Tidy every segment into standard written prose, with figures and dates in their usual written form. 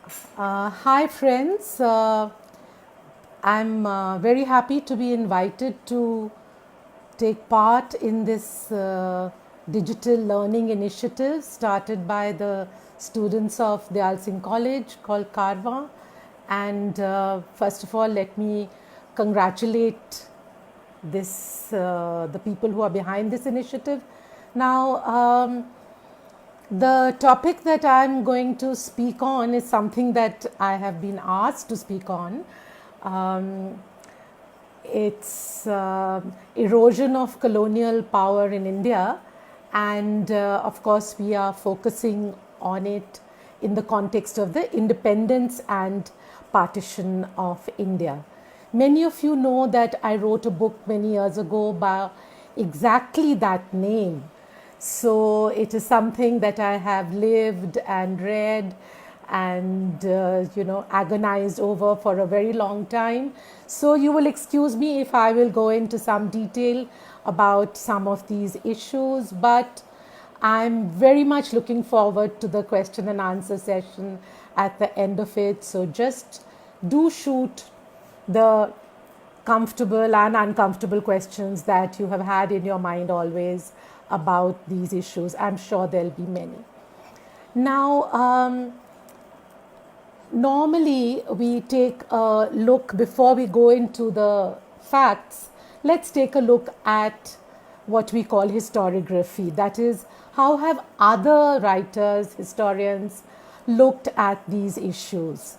Hi friends, I'm very happy to be invited to take part in this digital learning initiative started by the students of the Alsing College called Karwaan. And first of all, let me congratulate the people who are behind this initiative. Now, the topic that I'm going to speak on is something that I have been asked to speak on. It's erosion of colonial power in India, and of course, we are focusing on it in the context of the independence and partition of India. Many of you know that I wrote a book many years ago by exactly that name. So it is something that I have lived and read and agonized over for a very long time. So you will excuse me if I will go into some detail about some of these issues, but I'm very much looking forward to the question and answer session at the end of it. So just do shoot the comfortable and uncomfortable questions that you have had in your mind always about these issues. I'm sure there'll be many. Now, normally we take a look before we go into the facts. Let's take a look at what we call historiography. That is, how have other writers, historians looked at these issues?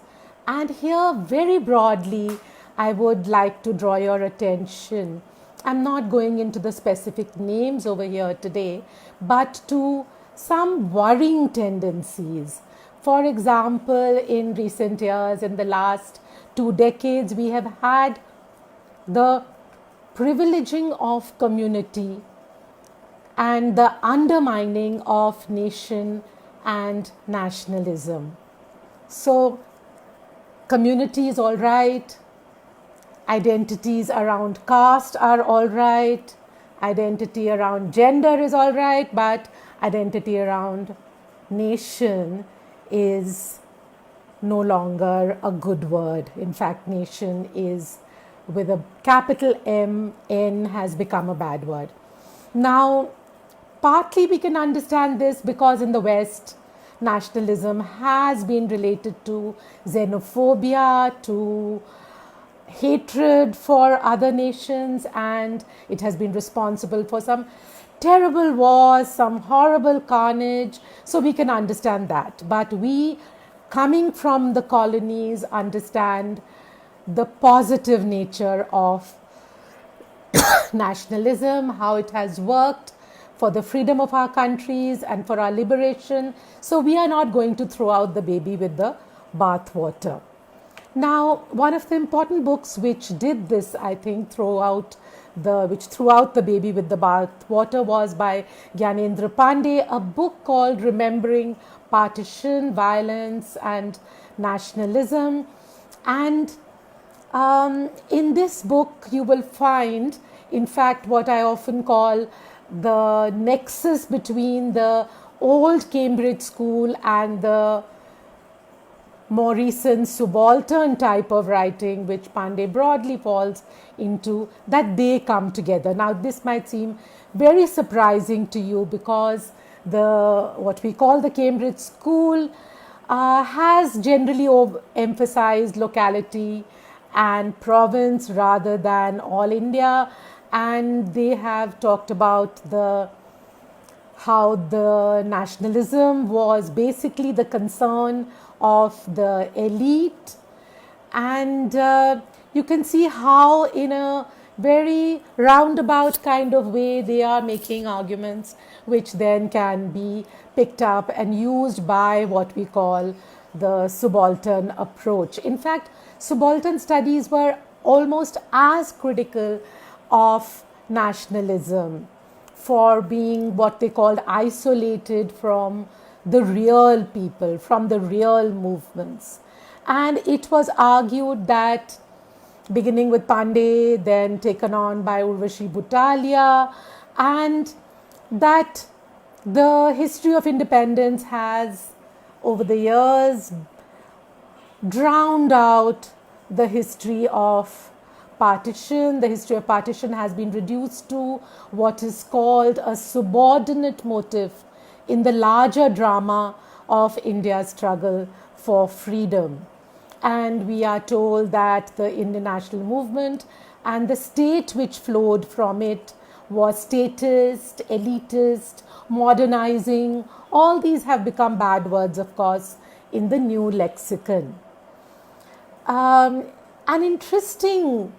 And here, very broadly, I would like to draw your attention. I'm not going into the specific names over here today, but to some worrying tendencies. For example, in recent years, in the last 2 decades, we have had the privileging of community and the undermining of nation and nationalism. So, community is all right. Identities around caste are all right, identity around gender is all right, but identity around nation is no longer a good word. In fact, nation is with a capital M, N has become a bad word. Now, partly we can understand this because in the West, nationalism has been related to xenophobia, to hatred for other nations, and it has been responsible for some terrible wars, some horrible carnage. So we can understand that. But we, coming from the colonies, understand the positive nature of nationalism, how it has worked for the freedom of our countries and for our liberation. So we are not going to throw out the baby with the bathwater. Now, one of the important books which did this, I think, threw out the baby with the bath water was by Gyanendra Pandey, a book called Remembering Partition, Violence and Nationalism. And in this book, you will find, in fact, what I often call the nexus between the old Cambridge school and the more recent subaltern type of writing, which Pandey broadly falls into, that they come together. Now, this might seem very surprising to you because what we call the Cambridge school has generally emphasized locality and province rather than all India, and they have talked about how the nationalism was basically the concern of the elite, and you can see how in a very roundabout kind of way they are making arguments which then can be picked up and used by what we call the subaltern approach. In fact, subaltern studies were almost as critical of nationalism for being what they called isolated from the real people, from the real movements. And it was argued that, beginning with Pandey, then taken on by Urvashi Butalia, and that the history of independence has, over the years, drowned out the history of partition. The history of partition has been reduced to what is called a subordinate motive in the larger drama of India's struggle for freedom. And we are told that the Indian national movement and the state which flowed from it was statist, elitist, modernizing. All these have become bad words, of course, in the new lexicon. An interesting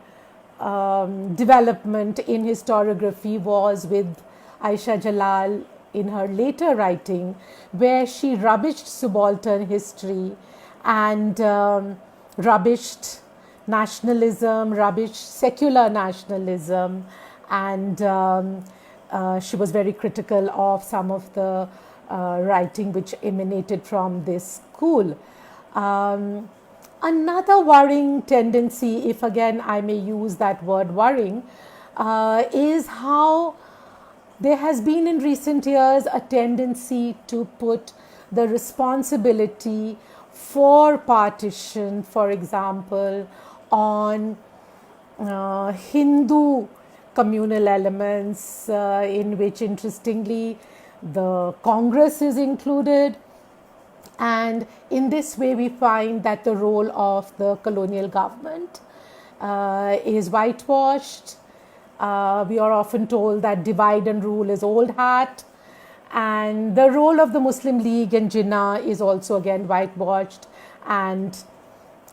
development in historiography was with Aisha Jalal in her later writing, where she rubbished subaltern history and rubbished nationalism, rubbished secular nationalism, and she was very critical of some of the writing which emanated from this school. Another worrying tendency, if again I may use that word worrying, is how there has been in recent years a tendency to put the responsibility for partition, for example, on Hindu communal elements, in which interestingly the Congress is included. And in this way, we find that the role of the colonial government is whitewashed. We are often told that divide and rule is old hat. And the role of the Muslim League and Jinnah is also again whitewashed. And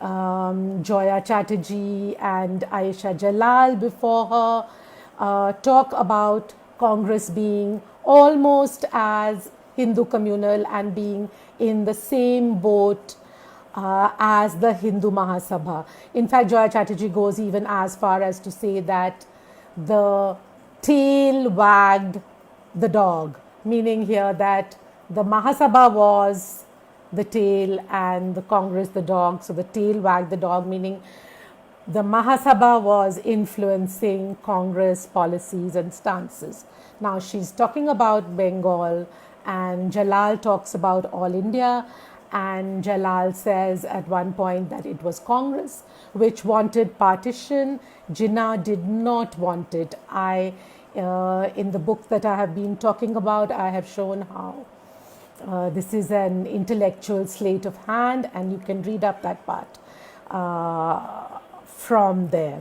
Joya Chatterjee and Aisha Jalal before her talk about Congress being almost as Hindu communal and being in the same boat as the Hindu Mahasabha. In fact, Joya Chatterjee goes even as far as to say that the tail wagged the dog, meaning here that the Mahasabha was the tail and the Congress the dog. So the tail wagged the dog, meaning the Mahasabha was influencing Congress policies and stances. Now she's talking about Bengal, and Jalal talks about all India, and Jalal says at one point that it was Congress which wanted partition. Jinnah did not want it. In the book that I have been talking about, I have shown how this is an intellectual sleight of hand, and you can read up that part from there.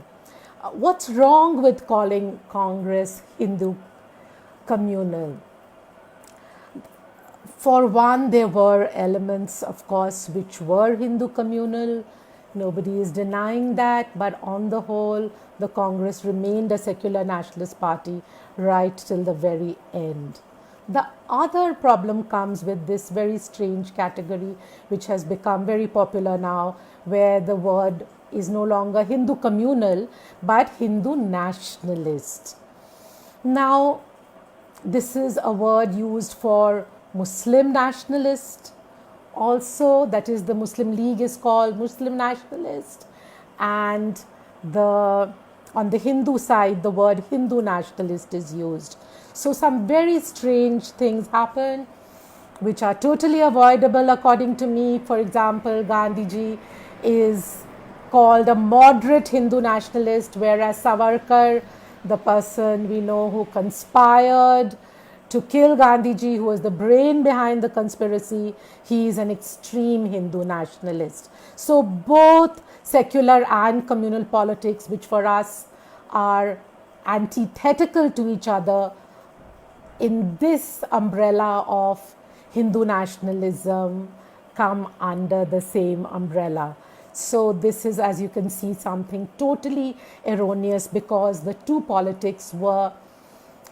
What's wrong with calling Congress Hindu communal? For one, there were elements, of course, which were Hindu communal. Nobody is denying that. But on the whole, the Congress remained a secular nationalist party right till the very end. The other problem comes with this very strange category, which has become very popular now, where the word is no longer Hindu communal, but Hindu nationalist. Now, this is a word used for Muslim nationalist also, that is the Muslim League is called Muslim nationalist, and on the Hindu side the word Hindu nationalist is used. So some very strange things happen which are totally avoidable according to me. For example, Gandhiji is called a moderate Hindu nationalist, whereas Savarkar, the person we know who conspired to kill Gandhiji, who was the brain behind the conspiracy, he is an extreme Hindu nationalist. So both secular and communal politics, which for us are antithetical to each other, in this umbrella of Hindu nationalism come under the same umbrella. So this is, as you can see, something totally erroneous, because the two politics were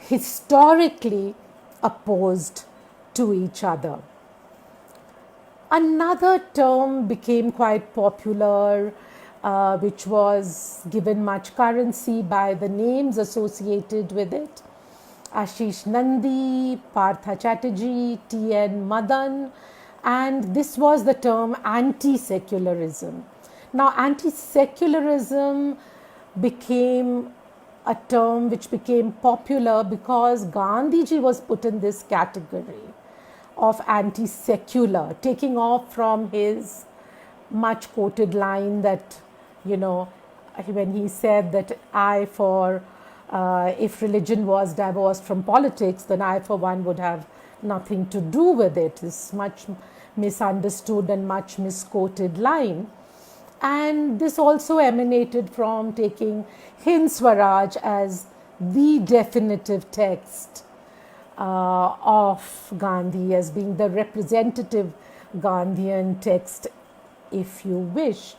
historically opposed to each other. Another term became quite popular, which was given much currency by the names associated with it. Ashish Nandi, Partha Chatterjee, T.N. Madan, and this was the term anti-secularism. Now, anti-secularism became a term which became popular because Gandhiji was put in this category of anti-secular, taking off from his much quoted line that, when he said that if religion was divorced from politics, then I for one would have nothing to do with it. It's much misunderstood and much misquoted line. And this also emanated from taking Hind Swaraj as the definitive text of Gandhi, as being the representative Gandhian text, if you wish.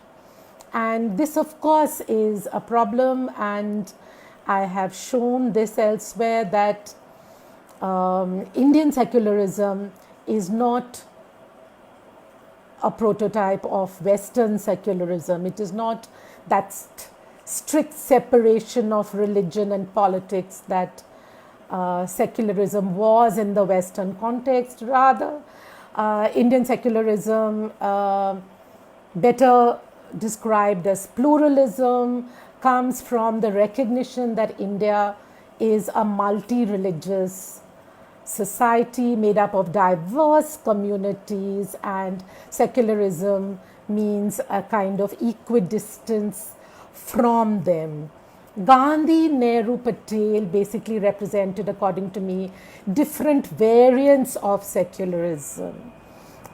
And this, of course, is a problem, and I have shown this elsewhere, that Indian secularism is not a prototype of Western secularism. It is not that strict separation of religion and politics that secularism was in the Western context. Rather, Indian secularism, better described as pluralism, comes from the recognition that India is a multi-religious society made up of diverse communities, and secularism means a kind of equidistance from them. Gandhi, Nehru, Patel basically represented, according to me, different variants of secularism,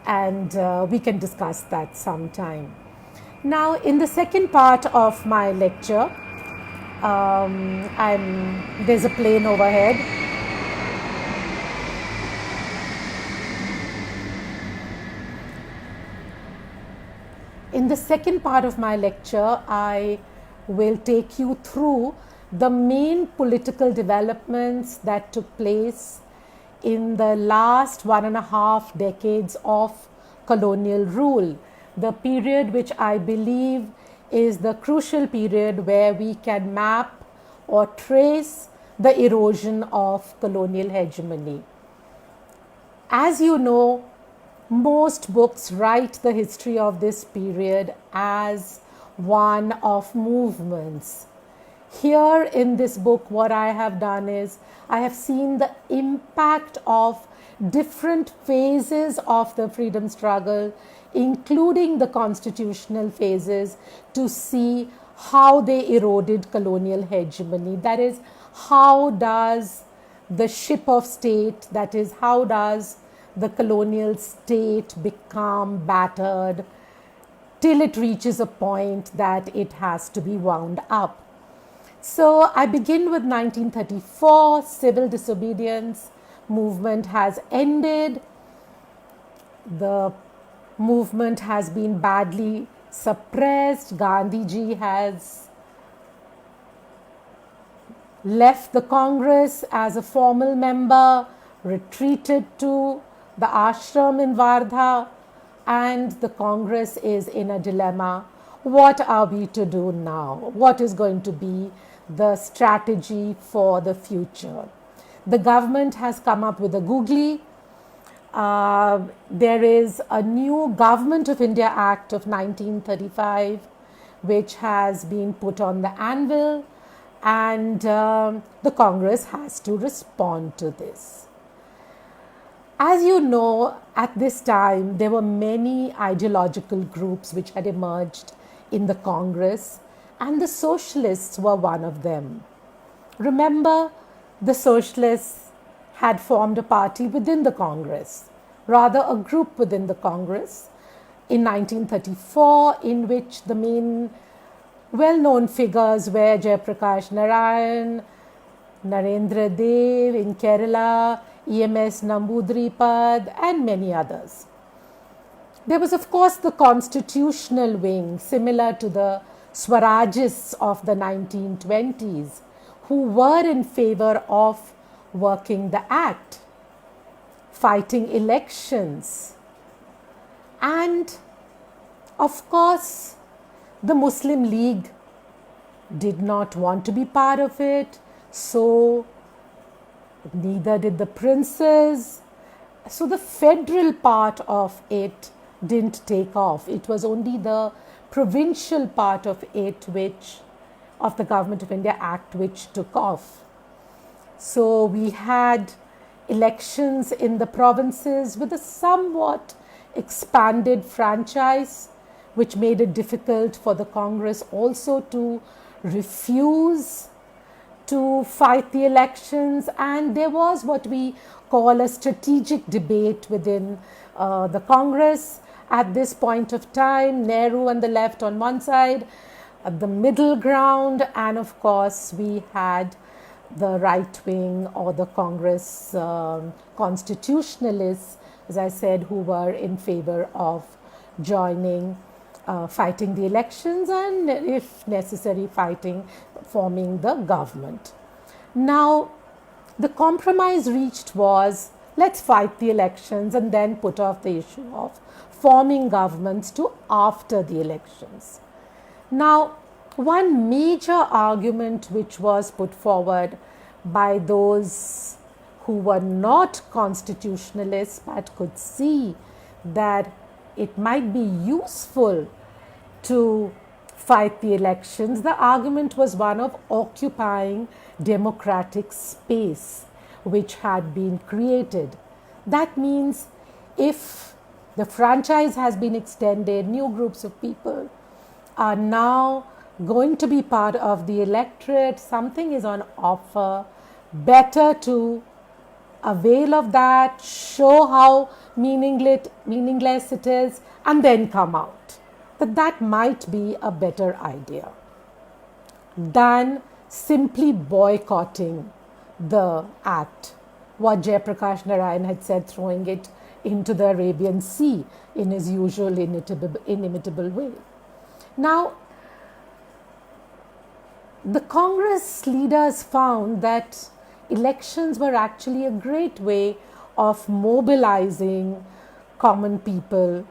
and we can discuss that sometime. Now, in the second part of my lecture, there's a plane overhead. In the second part of my lecture, I will take you through the main political developments that took place in the last 1.5 decades of colonial rule, the period which I believe is the crucial period where we can map or trace the erosion of colonial hegemony. As you know, most books write the history of this period as one of movements. Here in this book, what I have done is I have seen the impact of different phases of the freedom struggle, including the constitutional phases, to see how they eroded colonial hegemony. That is, how does the ship of state, that is, how does the colonial state become battered till it reaches a point that it has to be wound up. So I begin with 1934, civil disobedience movement has ended. The movement has been badly suppressed. Gandhiji has left the Congress as a formal member, retreated to the ashram in Wardha, and the Congress is in a dilemma. What are we to do now? What is going to be the strategy for the future? The government has come up with a googly. There is a new Government of India Act of 1935 which has been put on the anvil, and the Congress has to respond to this. As you know, at this time, there were many ideological groups which had emerged in the Congress, and the socialists were one of them. Remember, the socialists had formed a party within the Congress, rather a group within the Congress, in 1934, in which the main well-known figures were Jayaprakash Narayan, Narendra Dev in Kerala, EMS Namboodiripad, and many others. There was, of course, the constitutional wing, similar to the Swarajists of the 1920s, who were in favor of working the act, fighting elections. And, of course, the Muslim League did not want to be part of it, so neither did the princes. So the federal part of it didn't take off. It was only the provincial part of it, of the Government of India Act, which took off. So we had elections in the provinces with a somewhat expanded franchise, which made it difficult for the Congress also to refuse to fight the elections. And there was what we call a strategic debate within the Congress at this point of time. Nehru and the left on one side, the middle ground, and of course we had the right wing or the Congress constitutionalists, as I said, who were in favor of joining, fighting the elections, and if necessary forming the government. Now the compromise reached was, let's fight the elections and then put off the issue of forming governments to after the elections. Now, one major argument which was put forward by those who were not constitutionalists but could see that it might be useful to fight the elections, the argument was one of occupying democratic space which had been created. That means if the franchise has been extended, new groups of people are now going to be part of the electorate, something is on offer, better to avail of that, show how meaningless it is, and then come out. That might be a better idea than simply boycotting the act, what Jayaprakash Narayan had said, throwing it into the Arabian Sea in his usual inimitable way. Now, the Congress leaders found that elections were actually a great way of mobilizing common people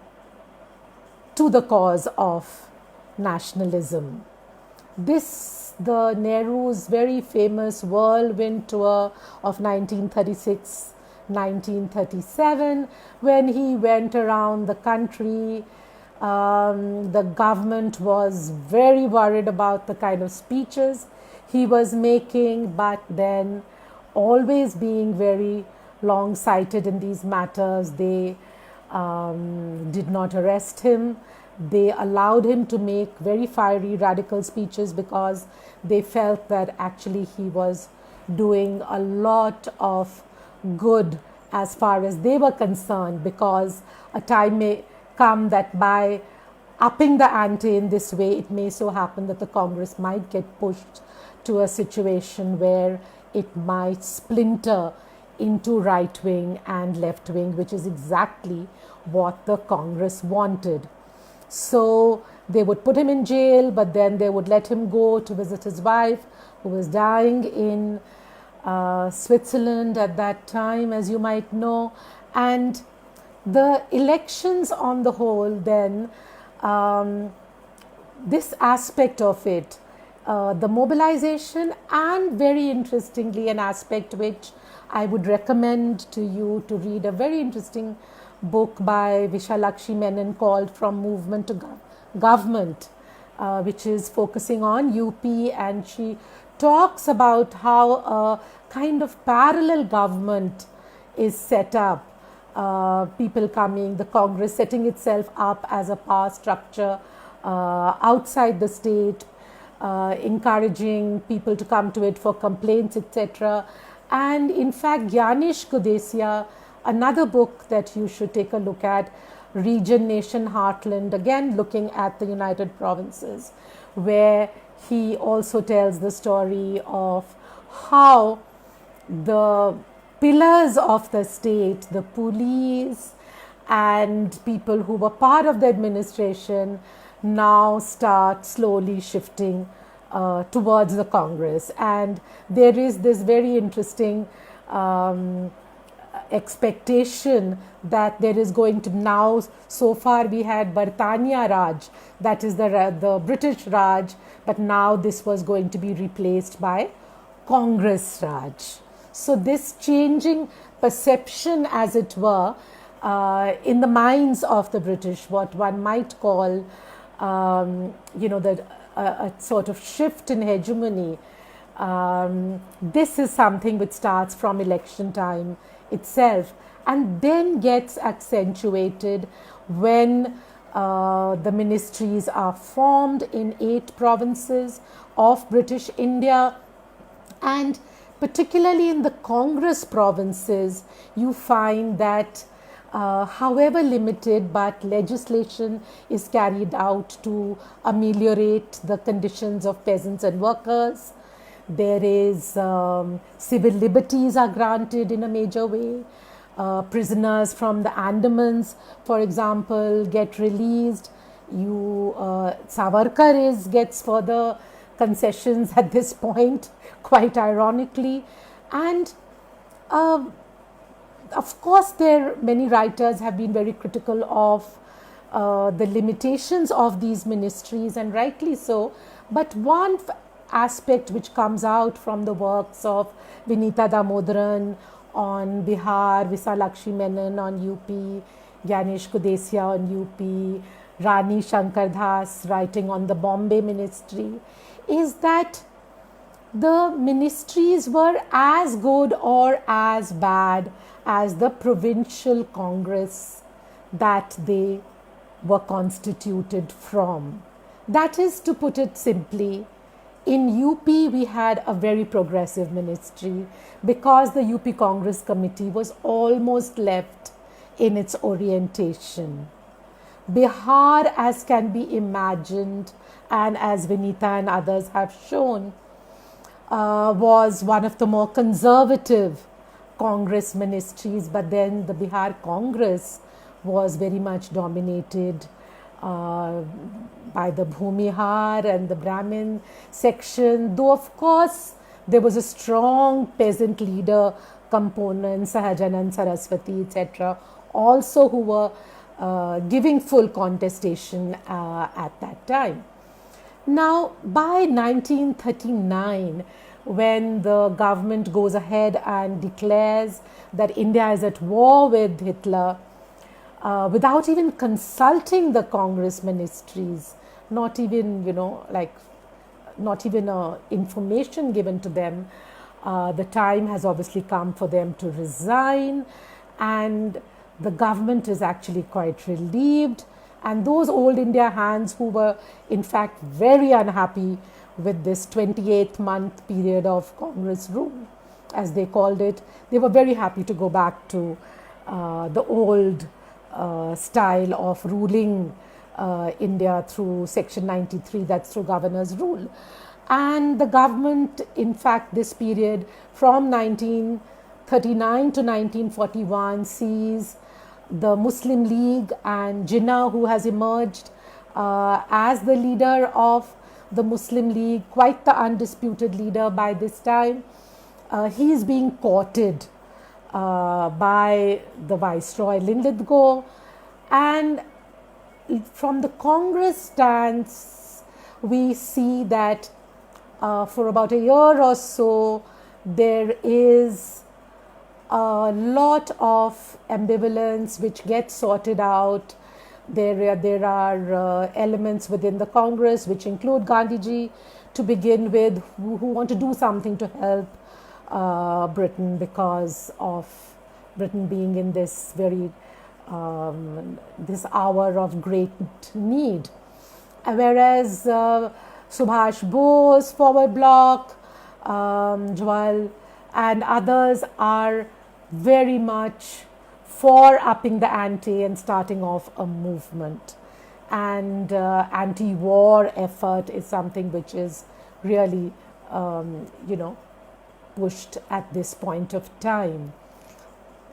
to the cause of nationalism. The Nehru's very famous whirlwind tour of 1936-1937, when he went around the country, the government was very worried about the kind of speeches he was making, but then always being very long-sighted in these matters, they did not arrest him. They allowed him to make very fiery radical speeches because they felt that actually he was doing a lot of good as far as they were concerned, because a time may come that by upping the ante in this way, it may so happen that the Congress might get pushed to a situation where it might splinter into right wing and left wing, which is exactly what the Congress wanted. So they would put him in jail, but then they would let him go to visit his wife, who was dying in Switzerland at that time, as you might know. And the elections on the whole, then, this aspect of it, the mobilization, and very interestingly, an aspect which I would recommend to you to read, a very interesting book by Vishalakshi Menon called From Movement to Government, which is focusing on UP, and she talks about how a kind of parallel government is set up, people coming, the Congress setting itself up as a power structure outside the state, encouraging people to come to it for complaints, etc. And in fact, Gyanesh Kudesia, another book that you should take a look at, Region, Nation, Heartland, again looking at the United Provinces, where he also tells the story of how the pillars of the state, the police and people who were part of the administration, now start slowly shifting towards the Congress. And there is this very interesting expectation that there is going to now, so far we had Bartania Raj, that is the British Raj, but now this was going to be replaced by Congress Raj. So this changing perception, as it were, in the minds of the British, what one might call, a sort of shift in hegemony. This is something which starts from election time itself, and then gets accentuated when The ministries are formed in 8 provinces of British India, and particularly in the Congress provinces, you find that however limited, but legislation is carried out to ameliorate the conditions of peasants and workers. There is civil liberties are granted in a major way. Prisoners from the Andamans, for example, get released. Savarkar gets further concessions at this point, quite ironically. And of course, many writers have been very critical of the limitations of these ministries, and rightly so. But one aspect which comes out from the works of Vinita Damodaran on Bihar, Visalakshi Menon on UP, Gyanesh Kudesia on UP, Rani Shankar Das writing on the Bombay Ministry, is that the ministries were as good or as bad as the provincial congress that they were constituted from. That is, to put it simply, in UP we had a very progressive ministry because the UP Congress Committee was almost left in its orientation. Bihar, as can be imagined, and as Vinita and others have shown, was one of the more conservative Congress ministries, but then the Bihar Congress was very much dominated by the Bhumihar and the Brahmin section, though of course there was a strong peasant leader component, Sahajanand Saraswati, etc., also who were giving full contestation at that time. Now, by 1939, when the government goes ahead and declares that India is at war with Hitler, without even consulting the Congress ministries, not even, not even information given to them, the time has obviously come for them to resign, and the government is actually quite relieved. And those old India hands who were in fact very unhappy with this 28-month period of Congress rule, as they called it, they were very happy to go back to the old style of ruling India through Section 93, that's through governor's rule. And the government, in fact, this period from 1939 to 1941 sees the Muslim League and Jinnah, who has emerged as the leader of the Muslim League, quite the undisputed leader by this time. He is being courted by the Viceroy Linlithgow, and from the Congress stance we see that for about a year or so there is a lot of ambivalence which gets sorted out. There are elements within the Congress which include Gandhiji to begin with, who want to do something to help Britain because of Britain being in this very this hour of great need. Whereas Subhash Bose, Forward Bloc, Jawaharlal and others are very much for upping the ante and starting off a movement. And anti-war effort is something which is really, pushed at this point of time.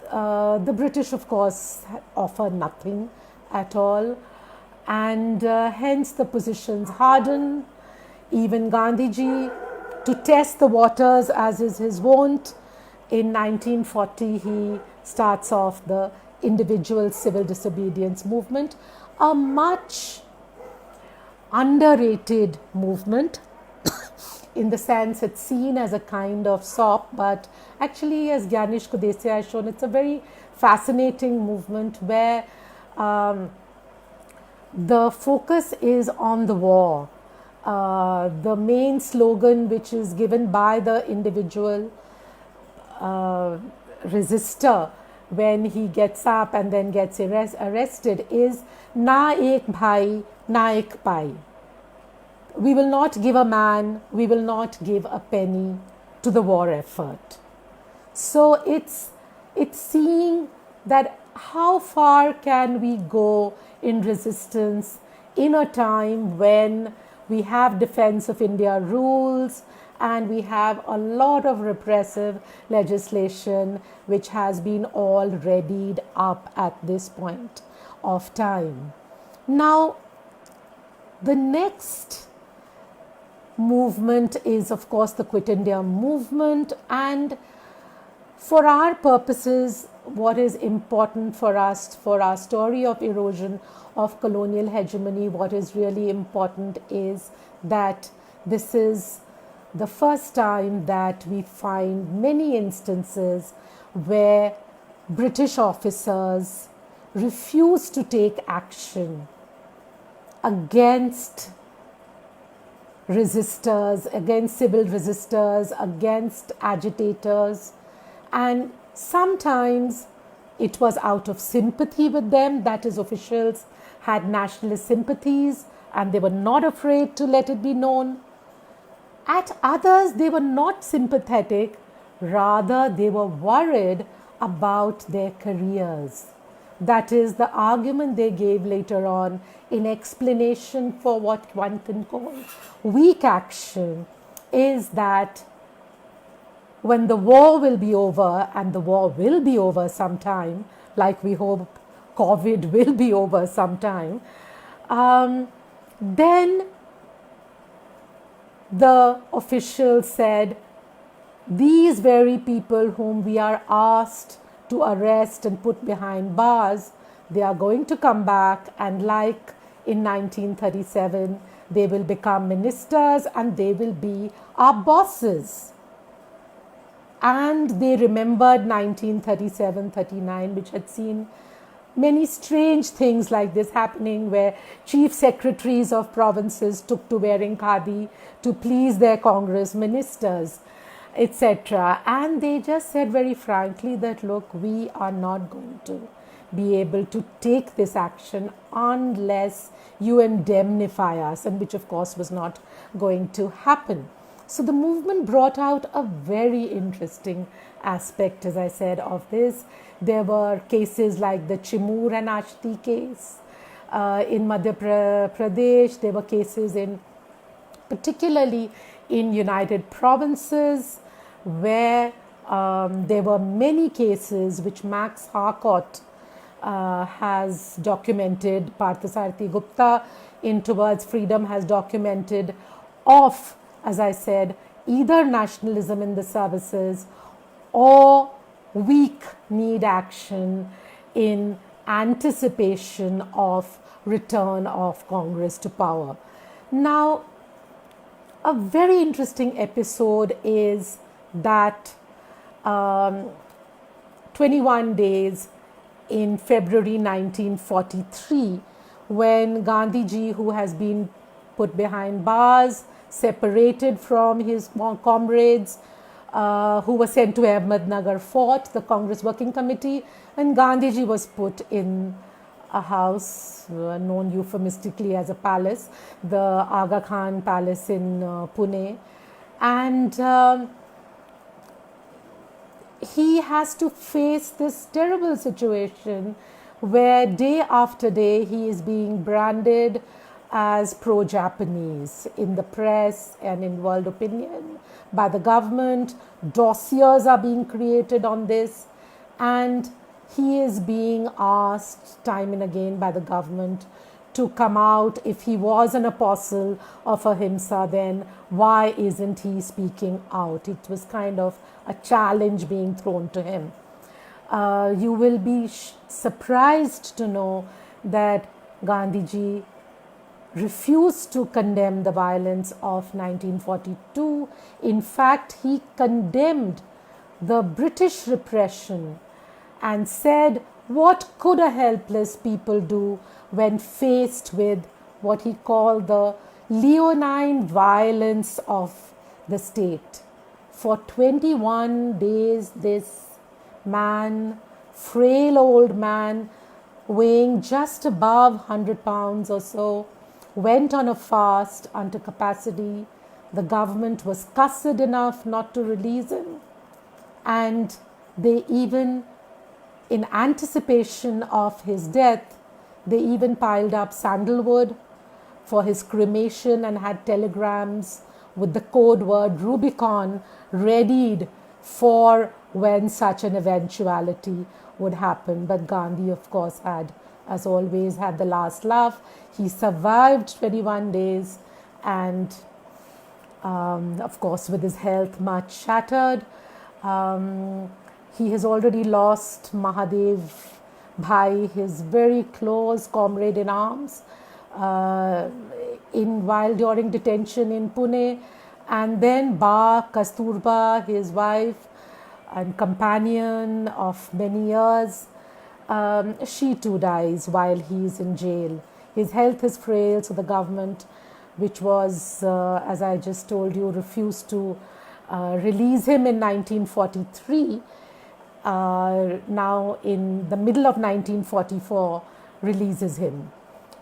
The British, of course, offer nothing at all, and hence the positions harden. Even Gandhiji, to test the waters as is his wont, in 1940 he starts off the individual civil disobedience movement, a much underrated movement in the sense it's seen as a kind of sop, but actually, as Gyanesh Kudesia has shown, it's a very fascinating movement where the focus is on the war. The main slogan which is given by the individual resistor when he gets up and then gets arrested is na ek bhai, na ek pai. We will not give a man, we will not give a penny to the war effort. So it's seeing that how far can we go in resistance in a time when we have Defense of India rules and we have a lot of repressive legislation which has been all readied up at this point of time. Now, the next movement is, of course, the Quit India movement, and for our purposes, what is important for us, for our story of erosion of colonial hegemony, what is really important is that this is the first time that we find many instances where British officers refuse to take action against resistors, against civil resistors, against agitators, and sometimes it was out of sympathy with them, that is, officials had nationalist sympathies and they were not afraid to let it be known. At others, they were not sympathetic, rather they were worried about their careers. That is the argument they gave later on in explanation for what one can call weak action, is that when the war will be over, and the war will be over sometime, like we hope COVID will be over sometime, then the officials said, these very people whom we are asked to arrest and put behind bars, they are going to come back, and like in 1937, they will become ministers and they will be our bosses. And they remembered 1937-39, which had seen many strange things like this happening, where chief secretaries of provinces took to wearing khadi to please their Congress ministers, etc. And they just said very frankly that, look, we are not going to be able to take this action unless you indemnify us, and which of course was not going to happen. So the movement brought out a very interesting aspect, as I said, of this. There were cases like the Chimur and Ashti case in Madhya Pradesh. There were cases particularly in United Provinces, where there were many cases which Max Harcourt has documented, Parthasarathi Gupta in Towards Freedom has documented, of, as I said, either nationalism in the services or weak need action in anticipation of return of Congress to power. Now, a very interesting episode is that 21 days in February 1943, when Gandhiji, who has been put behind bars, separated from his comrades who were sent to Ahmednagar Fort, the Congress Working Committee, and Gandhiji was put in a house known euphemistically as a palace, the Aga Khan Palace in Pune, and he has to face this terrible situation where day after day he is being branded as pro-Japanese in the press and in world opinion by the government. Dossiers are being created on this, and he is being asked time and again by the government to come out. If he was an apostle of ahimsa, then why isn't he speaking out? It was kind of a challenge being thrown to him. You will be surprised to know that Gandhiji refused to condemn the violence of 1942. In fact, he condemned the British repression and said, what could a helpless people do when faced with what he called the leonine violence of the state? For 21 days, this man frail old man weighing just above 100 pounds or so, went on a fast under capacity. The government was cussed enough not to release him, and they even, in anticipation of his death, they even piled up sandalwood for his cremation and had telegrams with the code word Rubicon readied for when such an eventuality would happen. But Gandhi, of course, had, as always, had the last laugh. He survived 21 days and, of course, with his health much shattered. He has already lost Mahadev Bhai, his very close comrade in arms, while during detention in Pune, and then Ba Kasturba, his wife and companion of many years, she too dies while he is in jail. His health is frail, so the government, which was, as I just told you, refused to release him in 1943, now in the middle of 1944 releases him.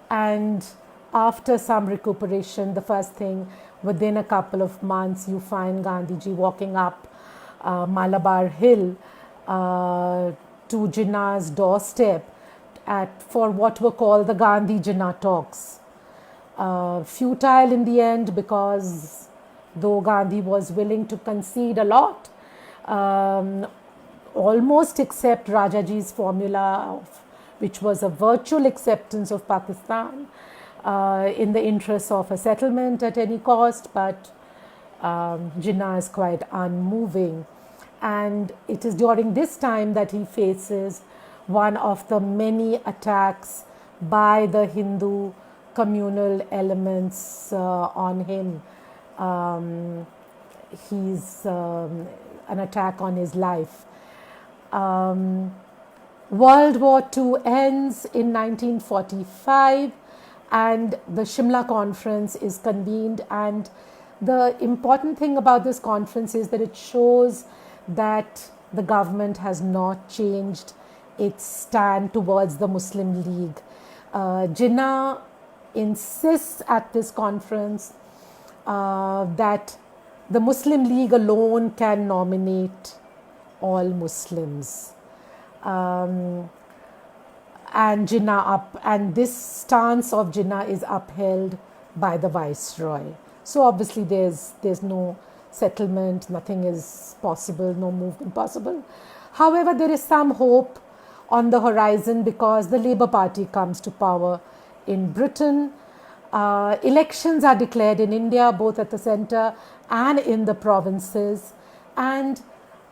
And after some recuperation, the first thing, within a couple of months, you find Gandhiji walking up Malabar Hill to Jinnah's doorstep for what were called the Gandhi Jinnah talks. Futile in the end, because though Gandhi was willing to concede a lot, almost accept Rajaji's formula, which was a virtual acceptance of Pakistan in the interest of a settlement at any cost, but Jinnah is quite unmoving. And it is during this time that he faces one of the many attacks by the Hindu communal elements on him. He's an attack on his life. World War II ends in 1945 and the Shimla Conference is convened, and the important thing about this conference is that it shows that the government has not changed its stand towards the Muslim League. Jinnah insists at this conference that the Muslim League alone can nominate all Muslims. And this stance of Jinnah is upheld by the Viceroy. So obviously there's no settlement, nothing is possible, no movement possible. However, there is some hope on the horizon because the Labour Party comes to power in Britain. Elections are declared in India, both at the centre and in the provinces. And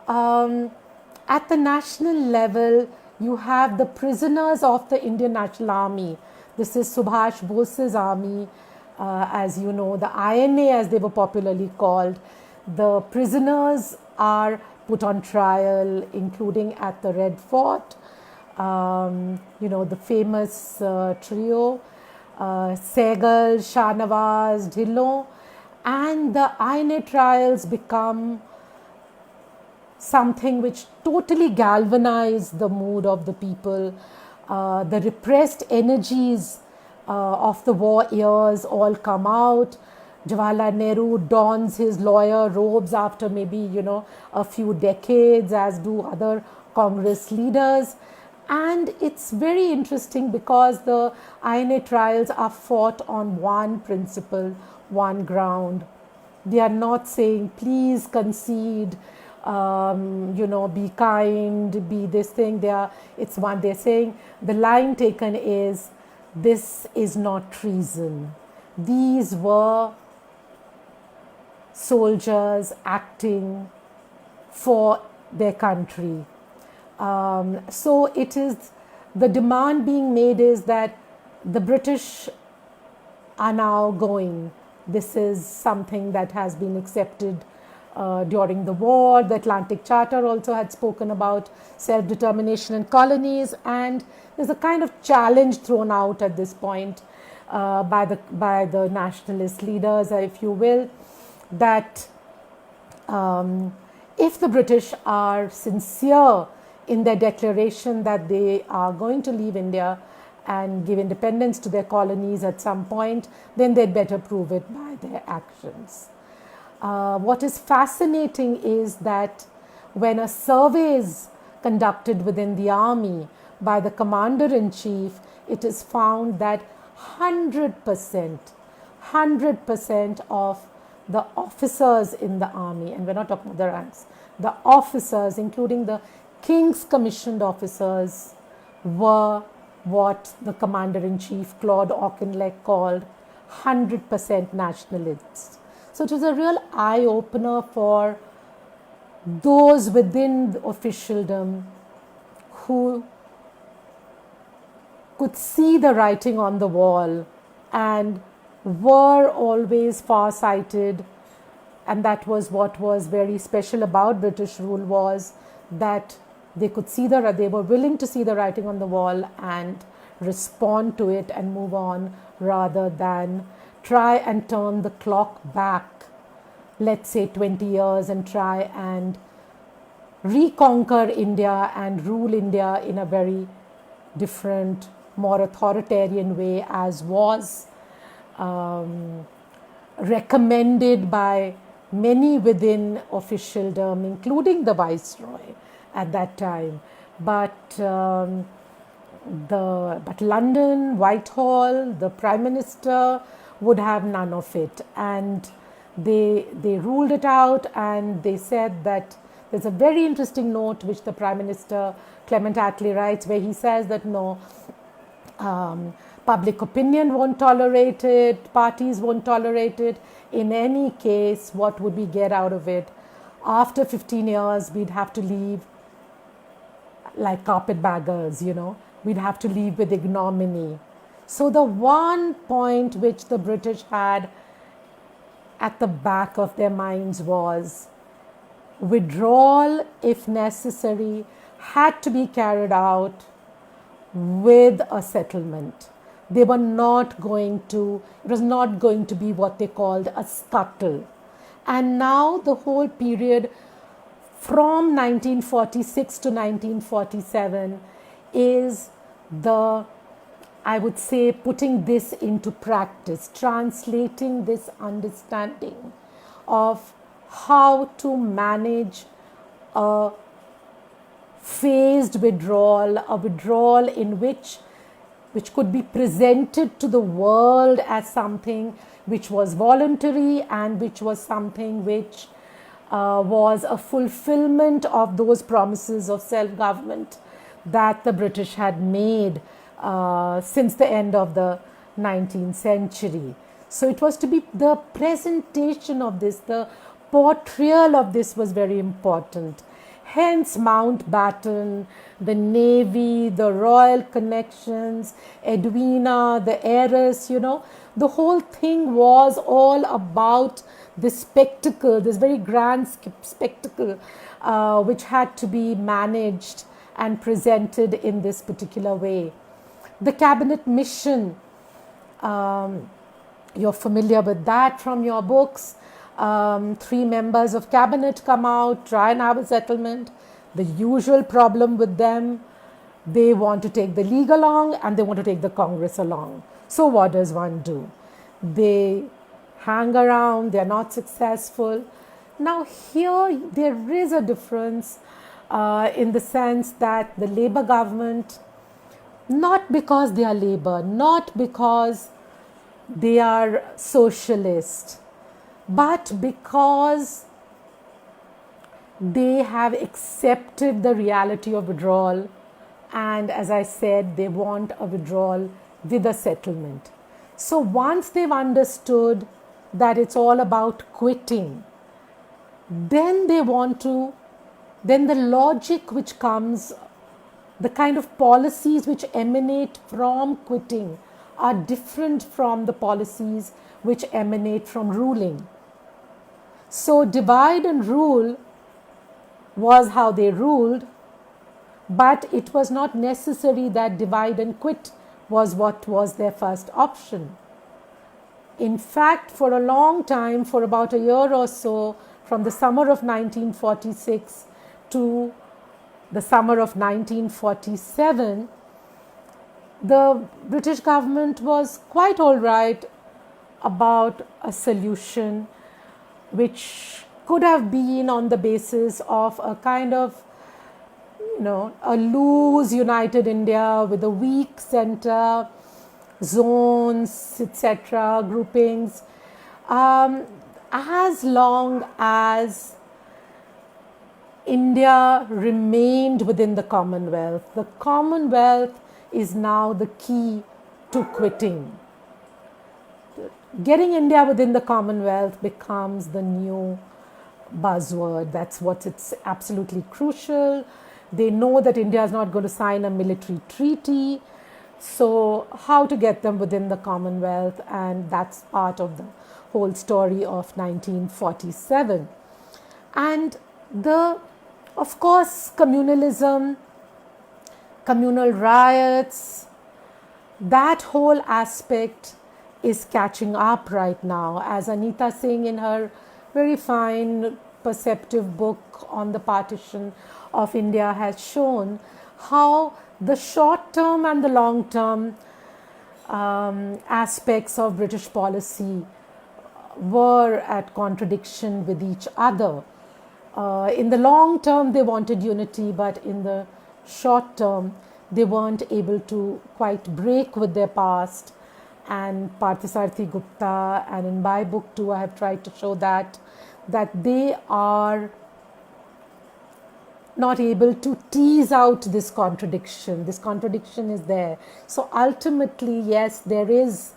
at the national level, you have the prisoners of the Indian National Army. This is Subhash Bose's army, as you know, the INA as they were popularly called. The prisoners are put on trial, including at the Red Fort. The famous trio, Sehgal, Shahnawaz, Dhillon, and the INA trials become something which totally galvanized the mood of the people. The repressed energies of the war years all come out. Jawaharlal Nehru dons his lawyer robes after maybe, a few decades, as do other Congress leaders. And it's very interesting because the INA trials are fought on one principle, one ground. They are not saying, please concede, be kind, be this thing. They're saying the line taken is, this is not treason. These were soldiers acting for their country. So it is, the demand being made is that the British are now going. This is something that has been accepted during the war. The Atlantic Charter also had spoken about self-determination in colonies, and there's a kind of challenge thrown out at this point by the nationalist leaders, if you will, that if the British are sincere in their declaration that they are going to leave India and give independence to their colonies at some point, then they'd better prove it by their actions. What is fascinating is that when a survey is conducted within the army by the commander-in-chief, it is found that 100% of the officers in the army, and we're not talking about the ranks, the officers, including the King's commissioned officers, were what the commander-in-chief Claude Auchinleck called 100% nationalists. So it was a real eye-opener for those within the officialdom who could see the writing on the wall and were always far-sighted. And that was what was very special about British rule, was that they could see they were willing to see the writing on the wall and respond to it and move on, rather than try and turn the clock back, let's say 20 years, and try and reconquer India and rule India in a very different, more authoritarian way, as was recommended by many within officialdom, including the Viceroy at that time. But London, Whitehall, the Prime Minister would have none of it, and they ruled it out. And they said that there's a very interesting note which the Prime Minister Clement Attlee writes, where he says that no, public opinion won't tolerate it, parties won't tolerate it. In any case, what would we get out of it? After 15 years, we'd have to leave like carpetbaggers, we'd have to leave with ignominy. So the one point which the British had at the back of their minds was withdrawal, if necessary, had to be carried out with a settlement. They were not going to, it was not going to be what they called a scuttle. And now the whole period from 1946 to 1947 is I would say, putting this into practice, translating this understanding of how to manage a phased withdrawal, a withdrawal in which could be presented to the world as something which was voluntary and which was something which was a fulfillment of those promises of self-government that the British had made since the end of the 19th century. So it was to be the presentation of this, the portrayal of this was very important. Hence Mountbatten, the Navy, the royal connections, Edwina, the heiress, the whole thing was all about this spectacle, this very grand spectacle, which had to be managed and presented in this particular way. The cabinet mission, you're familiar with that from your books. 3 members of cabinet come out, try and have a settlement. The usual problem with them, they want to take the League along and they want to take the Congress along. So what does one do? They hang around, they're not successful. Now here there is a difference in the sense that the Labour government, not because they are Labour, not because they are socialist, but because they have accepted the reality of withdrawal, and as I said, they want a withdrawal with a settlement. So once they've understood that it's all about quitting, then they want to, then the logic which comes, the kind of policies which emanate from quitting are different from the policies which emanate from ruling. So divide and rule was how they ruled, but it was not necessary that divide and quit was what was their first option. In fact, for a long time, for about a year or so, from the summer of 1946 to the summer of 1947, the British government was quite all right about a solution which could have been on the basis of a kind of, a loose united India with a weak center, zones, etc., groupings. As long as India remained within the Commonwealth is now the key to quitting. Getting India within the Commonwealth becomes the new buzzword. That's it's absolutely crucial. They know that India is not going to sign a military treaty. So how to get them within the Commonwealth, and that's part of the whole story of 1947. And of course, communalism, communal riots, that whole aspect is catching up right now. As Anita Singh in her very fine, perceptive book on the partition of India has shown, how the short-term and the long-term aspects of British policy were at contradiction with each other. In the long term, they wanted unity, but in the short term, they weren't able to quite break with their past. And Parthisarthi Gupta, and in my book too, I have tried to show that they are not able to tease out this contradiction. This contradiction is there. So ultimately, yes, there is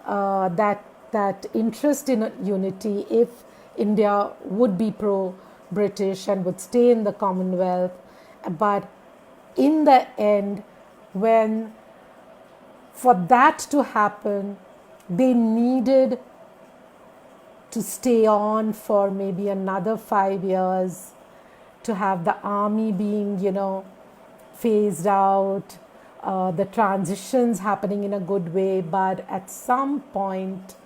that interest in unity if India would be pro-British and would stay in the Commonwealth. But in the end, for that to happen, they needed to stay on for maybe another 5 years, to have the army being, phased out, the transitions happening in a good way. But at some point,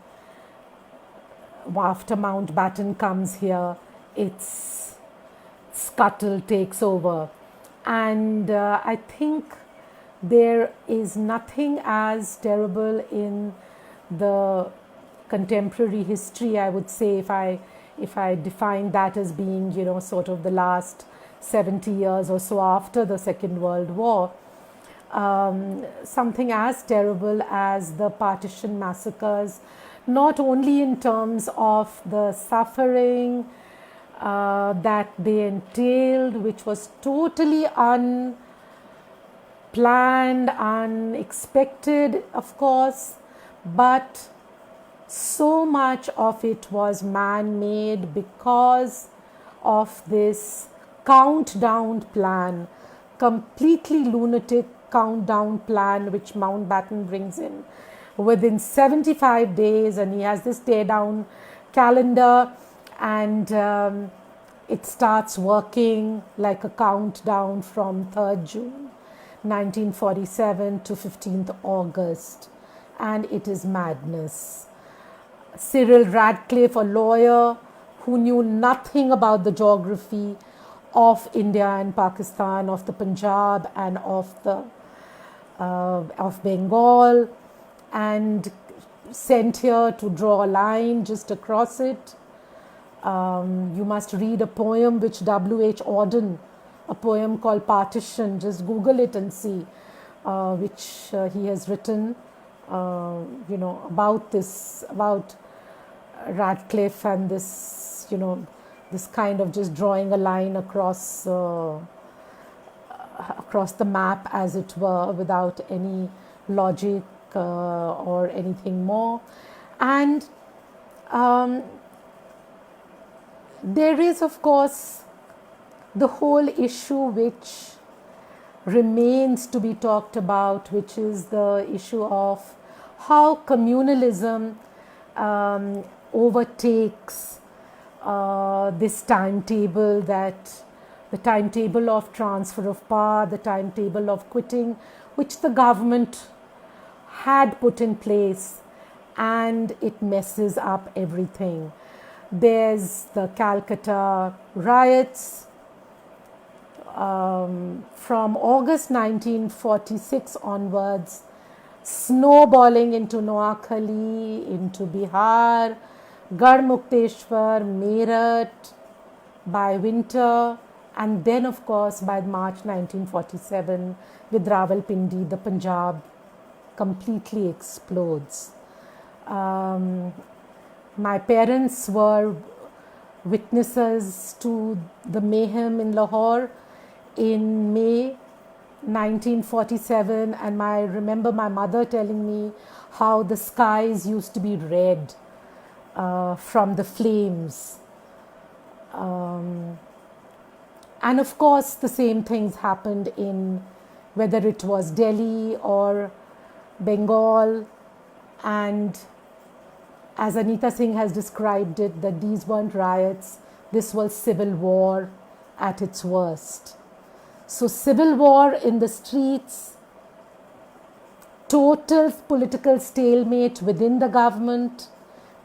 after Mountbatten comes here, its scuttle takes over. And I think there is nothing as terrible in the contemporary history, I would say, if I define that as being, sort of the last 70 years or so after the Second World War, something as terrible as the partition massacres, not only in terms of the suffering that they entailed, which was totally unplanned, unexpected, of course, but so much of it was man-made because of this countdown plan, completely lunatic countdown plan which Mountbatten brings in within 75 days, and he has this tear-down calendar, and it starts working like a countdown from 3rd June 1947 to 15th August, and it is madness. Cyril Radcliffe, a lawyer who knew nothing about the geography of India and Pakistan, of the Punjab and of Bengal, and sent here to draw a line just across it. You must read a poem which W.H. Auden, a poem called Partition, just Google it and see, which he has written, about this, about Radcliffe and this, this kind of just drawing a line across the map, as it were, without any logic or anything more. And there is, of course, the whole issue which remains to be talked about, which is the issue of how communalism overtakes this timetable, that the timetable of transfer of power, the timetable of quitting, which the government had put in place, and it messes up everything. There's the Calcutta riots, from August 1946 onwards, snowballing into Noakhali, into Bihar, Garhmukteshwar, Meerut by winter, and then of course by March 1947 with Rawalpindi, the Punjab completely explodes. My parents were witnesses to the mayhem in Lahore in May 1947, and I remember my mother telling me how the skies used to be red from the flames. And of course, the same things happened in whether it was Delhi or Bengal, and as Anita Singh has described it, that these weren't riots, this was civil war at its worst. So civil war in the streets, total political stalemate within the government,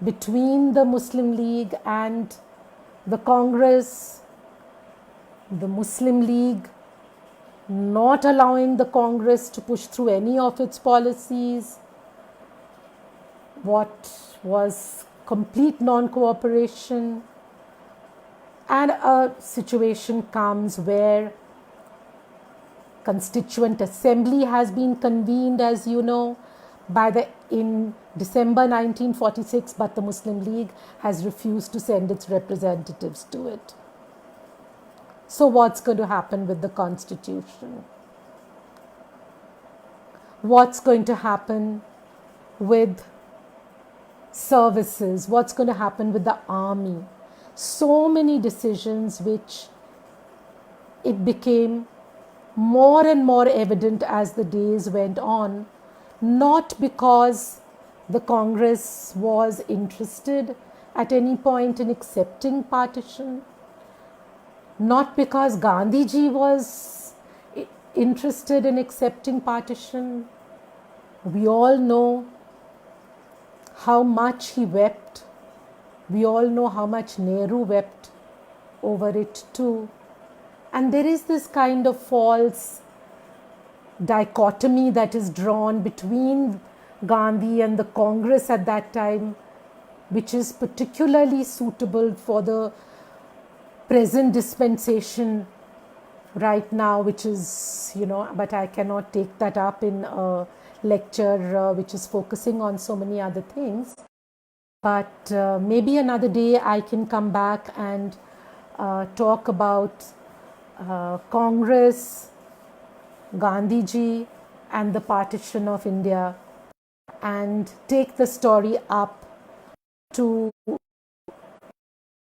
between the Muslim League and the Congress, the Muslim League not allowing the Congress to push through any of its policies, what was complete non-cooperation, and a situation comes where Constituent Assembly has been convened, as you know, in December 1946, but the Muslim League has refused to send its representatives to it. So what's going to happen with the Constitution? What's going to happen with services? What's going to happen with the army? So many decisions which it became more and more evident as the days went on, not because the Congress was interested at any point in accepting partition, not because Gandhiji was interested in accepting partition. We all know how much he wept. We all know how much Nehru wept over it too. And there is this kind of false dichotomy that is drawn between Gandhi and the Congress at that time, which is particularly suitable for the present dispensation right now, which is, but I cannot take that up in a lecture which is focusing on so many other things. But maybe another day I can come back and talk about Congress, Gandhiji, and the partition of India, and take the story up to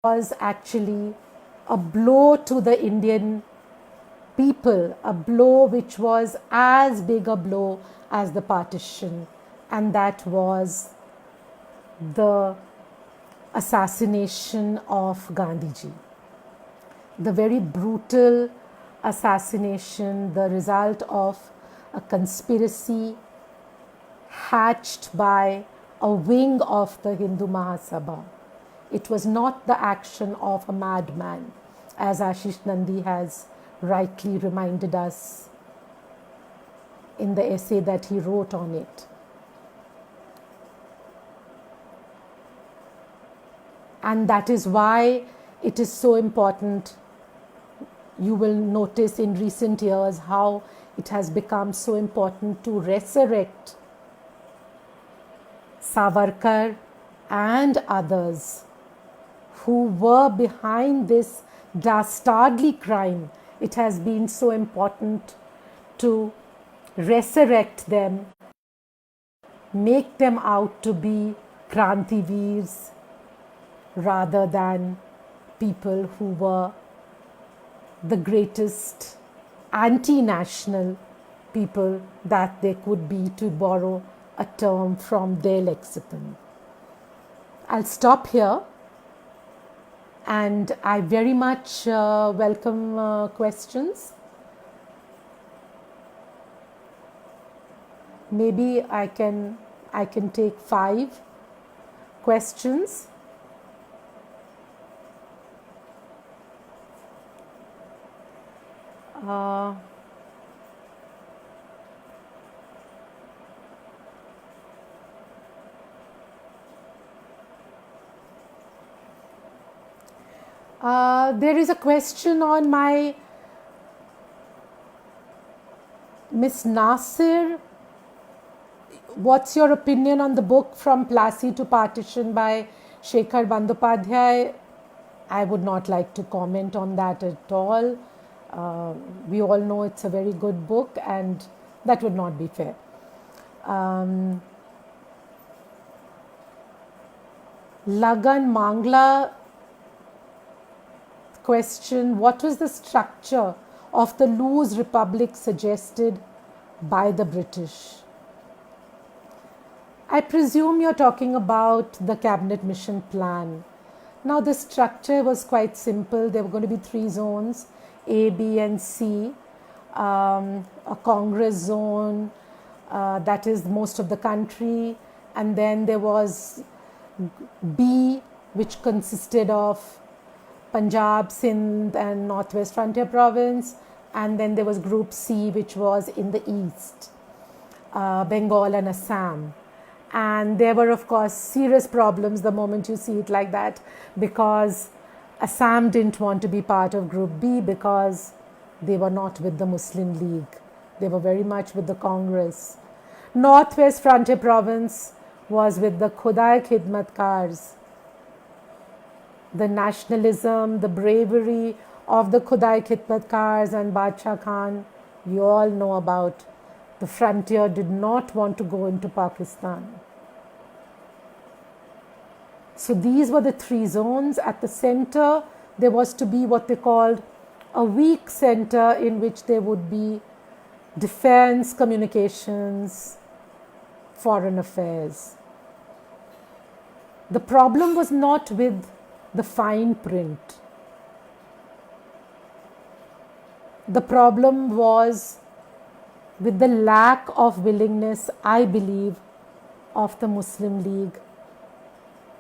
was actually a blow to the Indian people, a blow which was as big a blow as the partition, and that was the assassination of Gandhiji. The very brutal assassination, the result of a conspiracy hatched by a wing of the Hindu Mahasabha. It was not the action of a madman, as Ashish Nandi has rightly reminded us in the essay that he wrote on it. And that is why it is so important. You will notice in recent years how it has become so important to resurrect Savarkar and others who were behind this dastardly crime. It has been so important to resurrect them, make them out to be Krantiveers rather than people who were the greatest anti-national people that there could be, to borrow a term from their lexicon. I'll stop here, and I very much welcome questions. Maybe I can take 5 questions. Uh, there is a question on my Miss Nasir. What's your opinion on the book From Plassey to Partition by Shekhar Bandyopadhyay? I would not like to comment on that at all. We all know it's a very good book, and that would not be fair. Lagan Mangla question: what was the structure of the loose republic suggested by the British? I presume you're talking about the cabinet mission plan. Now, the structure was quite simple. There were going to be 3 zones, A, B, and C. A Congress zone, that is most of the country, and then there was B, which consisted of Punjab, Sindh, and Northwest Frontier Province, and then there was Group C, which was in the east, Bengal and Assam. And there were, of course, serious problems the moment you see it like that, because Assam didn't want to be part of Group B because they were not with the Muslim League. They were very much with the Congress. Northwest Frontier Province was with the Khudai Khidmatkars. The nationalism, the bravery of the Khudai Khidmatkars and Badshah Khan, you all know about. The frontier did not want to go into Pakistan. So these were the 3 zones. At the center, there was to be what they called a weak center, in which there would be defense, communications, foreign affairs. The problem was not with the fine print. The problem was with the lack of willingness, I believe, of the Muslim League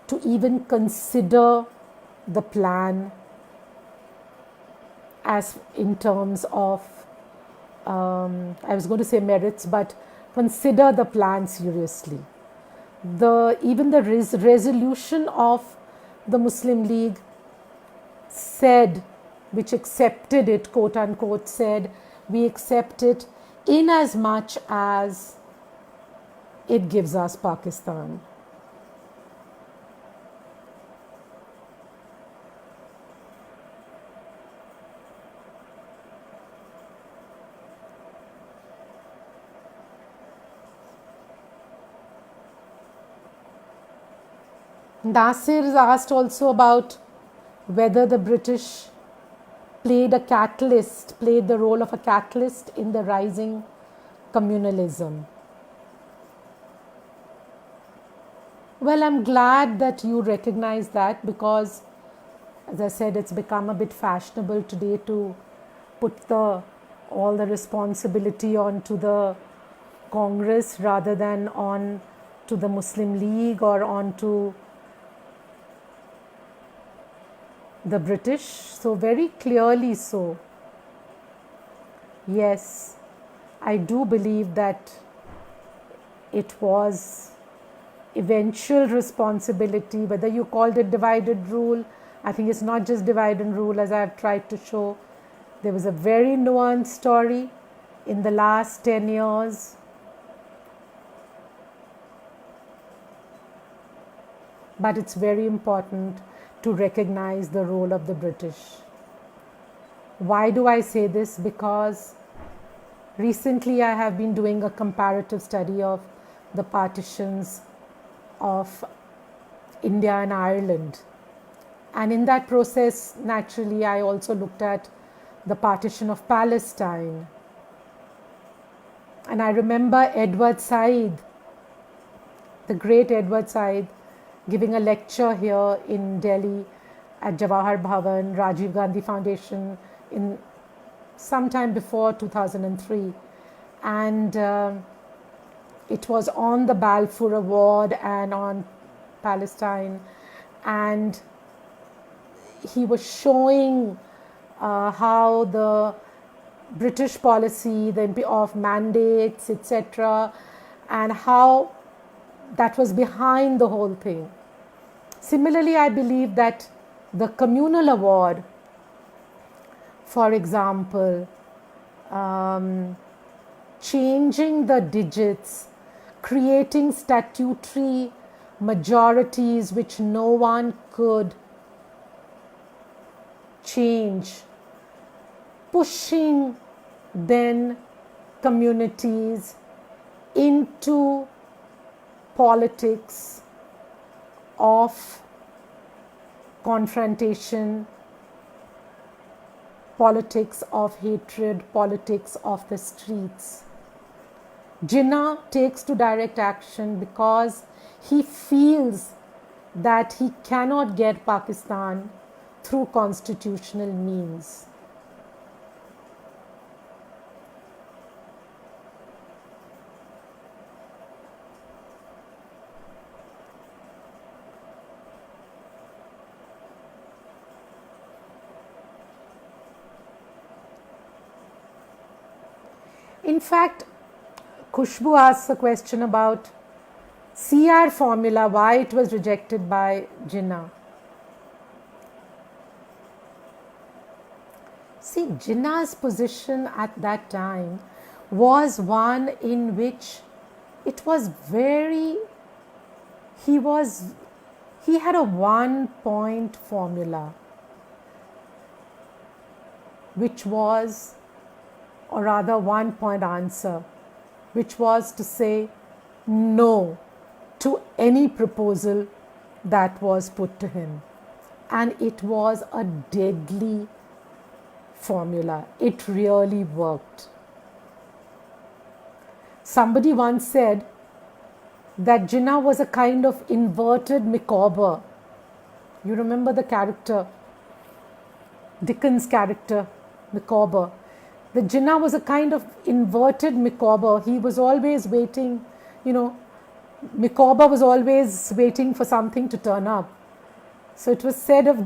to even consider the plan as in terms of, I was going to say merits, but consider the plan seriously. Even the resolution of the Muslim League said, which accepted it, quote unquote, said, we accept it in as much as it gives us Pakistan. Nasir is asked also about whether the British played the role of a catalyst in the rising communalism. Well, I'm glad that you recognize that, because, as I said, it's become a bit fashionable today to put all the responsibility onto the Congress rather than on to the Muslim League or onto the British. So very clearly so, yes, I do believe that it was eventual responsibility, whether you called it divided rule. I think it's not just divide and rule, as I've tried to show. There was a very nuanced story in the last 10 years. But it's very important to recognize the role of the British. Why do I say this? Because recently I have been doing a comparative study of the partitions of India and Ireland. And in that process, naturally, I also looked at the partition of Palestine. And I remember Edward Said, the great Edward Said, giving a lecture here in Delhi at Jawahar Bhavan, Rajiv Gandhi Foundation, in sometime before 2003. And it was on the Balfour Award and on Palestine. And he was showing how British policy, of mandates, etc., and how that was behind the whole thing. Similarly, I believe that the Communal Award, for example, changing the digits, creating statutory majorities which no one could change, pushing then communities into politics of confrontation, politics of hatred, politics of the streets. Jinnah takes to direct action because he feels that he cannot get Pakistan through constitutional means. In fact, Khushbu asks a question about CR formula, why it was rejected by Jinnah. See, Jinnah's position at that time was one in which it was very, he had a 1-point formula, which was, or rather 1-point answer, which was to say no to any proposal that was put to him. And it was a deadly formula. It really worked. Somebody once said that Jinnah was a kind of inverted Micawber. You remember the character, Dickens' character, Micawber. The Jinnah was a kind of inverted Micawber. He was always waiting, Micawber was always waiting for something to turn up. So it was said of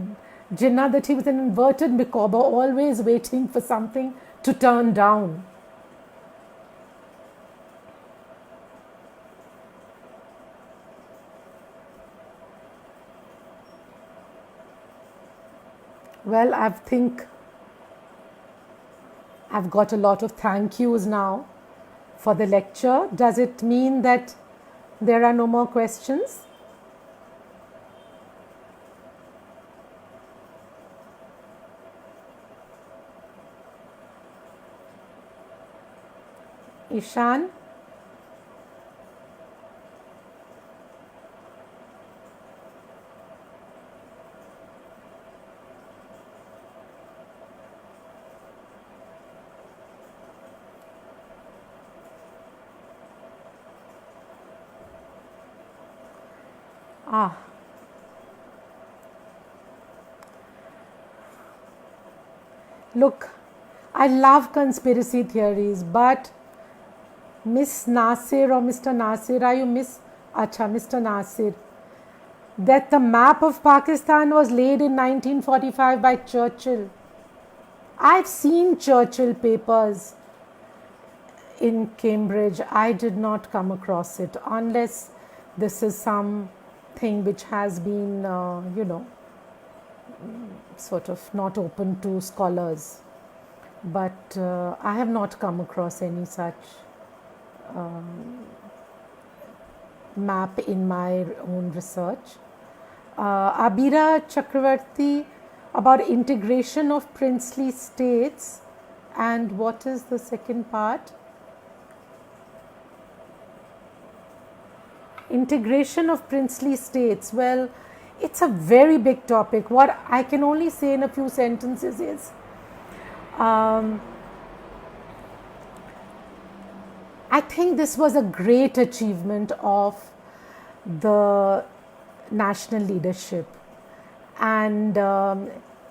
Jinnah that he was an inverted Micawber, always waiting for something to turn down. Well, I think I've got a lot of thank yous now for the lecture. Does it mean that there are no more questions? Ishan? Look, I love conspiracy theories, but Miss Nasir or Mr. Nasir, are you Miss? Acha, Mr. Nasir, that the map of Pakistan was laid in 1945 by Churchill. I've seen Churchill papers in Cambridge. I did not come across it unless this is something which has been, sort of not open to scholars. But I have not come across any such map in my own research. Abira Chakravarti, about integration of princely states, and what is the second part? Integration of princely states. Well, it's a very big topic. What I can only say in a few sentences is I think this was a great achievement of the national leadership, and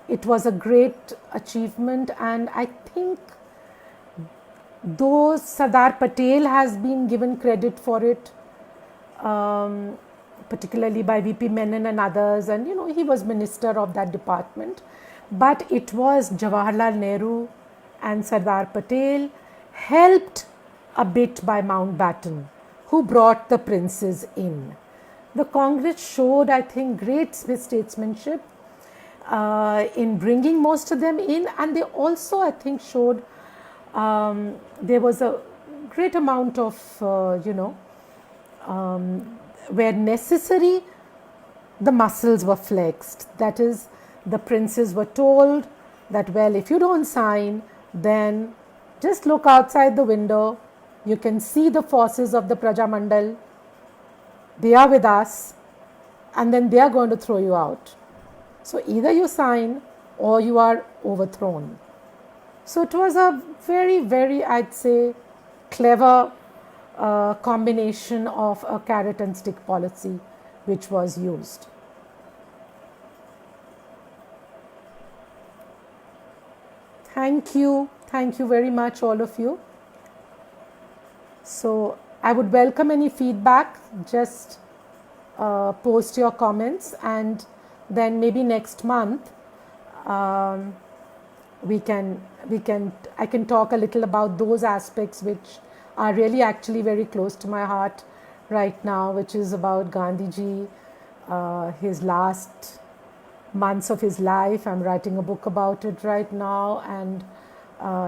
it was a great achievement, and I think though Sardar Patel has been given credit for it, particularly by VP Menon and others, and he was minister of that department, but it was Jawaharlal Nehru and Sardar Patel, helped a bit by Mountbatten, who brought the princes in. The Congress showed, I think, great statesmanship in bringing most of them in, and they also, I think, showed there was a great amount of, where necessary, the muscles were flexed. That is, the princes were told that, well, if you don't sign, then just look outside the window. You can see the forces of the Prajamandal. They are with us, and then they are going to throw you out. So either you sign or you are overthrown. So it was a very, very, I'd say, clever combination of a carrot and stick policy which was used. Thank you very much, all of you. So I would welcome any feedback. Just post your comments, and then maybe next month I can talk a little about those aspects which are really actually very close to my heart right now, which is about Gandhiji, his last months of his life. I'm writing a book about it right now, and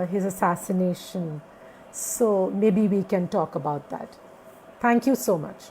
his assassination. So maybe we can talk about that. Thank you so much.